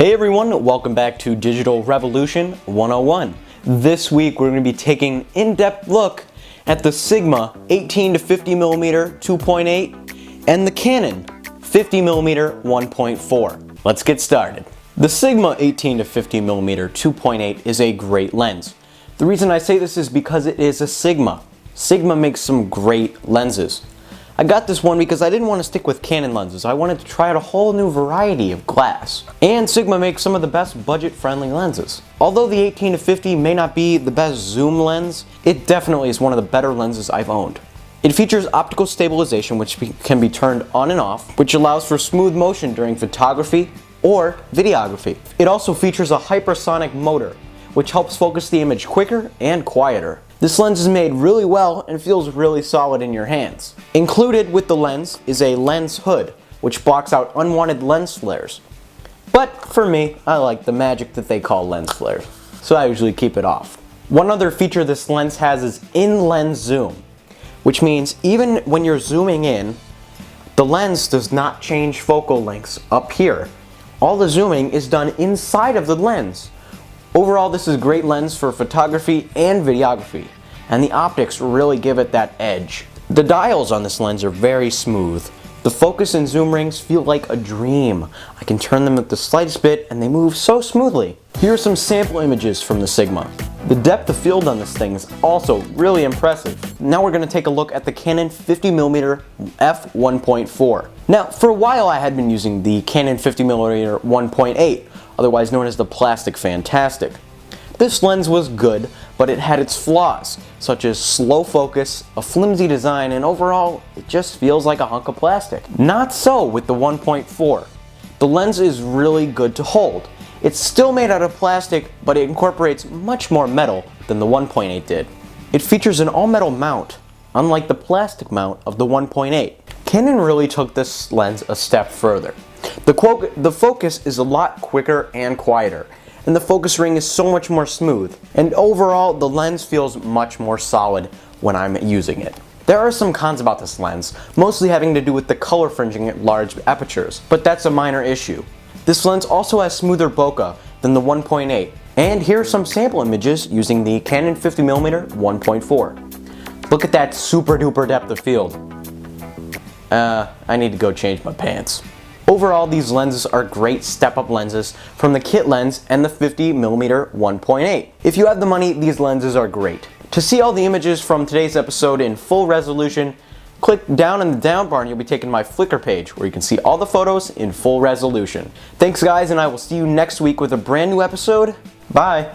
Hey everyone, welcome back to Digital Revolution 101. This week we're going to be taking an in-depth look at the Sigma 18 to 50mm 2.8 and the Canon 50mm 1.4. Let's get started. The Sigma 18 to 50mm 2.8 is a great lens. The reason I say this is because it is a Sigma. Sigma makes some great lenses. I got this one because I didn't want to stick with Canon lenses. I wanted to try out a whole new variety of glass. And Sigma makes some of the best budget-friendly lenses. Although the 18 to 50 may not be the best zoom lens, it definitely is one of the better lenses I've owned. It features optical stabilization, which can be turned on and off, which allows for smooth motion during photography or videography. It also features a hypersonic motor, which helps focus the image quicker and quieter. This lens is made really well and feels really solid in your hands. Included with the lens is a lens hood, which blocks out unwanted lens flares. But for me, I like the magic that they call lens flares, so I usually keep it off. One other feature this lens has is in-lens zoom, which means even when you're zooming in, the lens does not change focal lengths up here. All the zooming is done inside of the lens. Overall, this is a great lens for photography and videography, and the optics really give it that edge. The dials on this lens are very smooth. The focus and zoom rings feel like a dream. I can turn them at the slightest bit and they move so smoothly. Here are some sample images from the Sigma. The depth of field on this thing is also really impressive. Now we're going to take a look at the Canon 50mm f1.4. Now, for a while I had been using the Canon 50mm 1.8, otherwise known as the Plastic Fantastic. This lens was good, but it had its flaws, such as slow focus, a flimsy design, and overall, it just feels like a hunk of plastic. Not so with the 1.4. The lens is really good to hold. It's still made out of plastic, but it incorporates much more metal than the 1.8 did. It features an all-metal mount, unlike the plastic mount of the 1.8. Canon really took this lens a step further. The focus is a lot quicker and quieter, and the focus ring is so much more smooth. And overall, the lens feels much more solid when I'm using it. There are some cons about this lens, mostly having to do with the color fringing at large apertures, but that's a minor issue. This lens also has smoother bokeh than the 1.8, and here are some sample images using the Canon 50mm 1.4. Look at that super duper depth of field. I need to go change my pants. Overall, these lenses are great step-up lenses from the kit lens and the 50mm 1.8. If you have the money, these lenses are great. To see all the images from today's episode in full resolution, click down in the down bar and you'll be taken to my Flickr page where you can see all the photos in full resolution. Thanks guys, and I will see you next week with a brand new episode. Bye!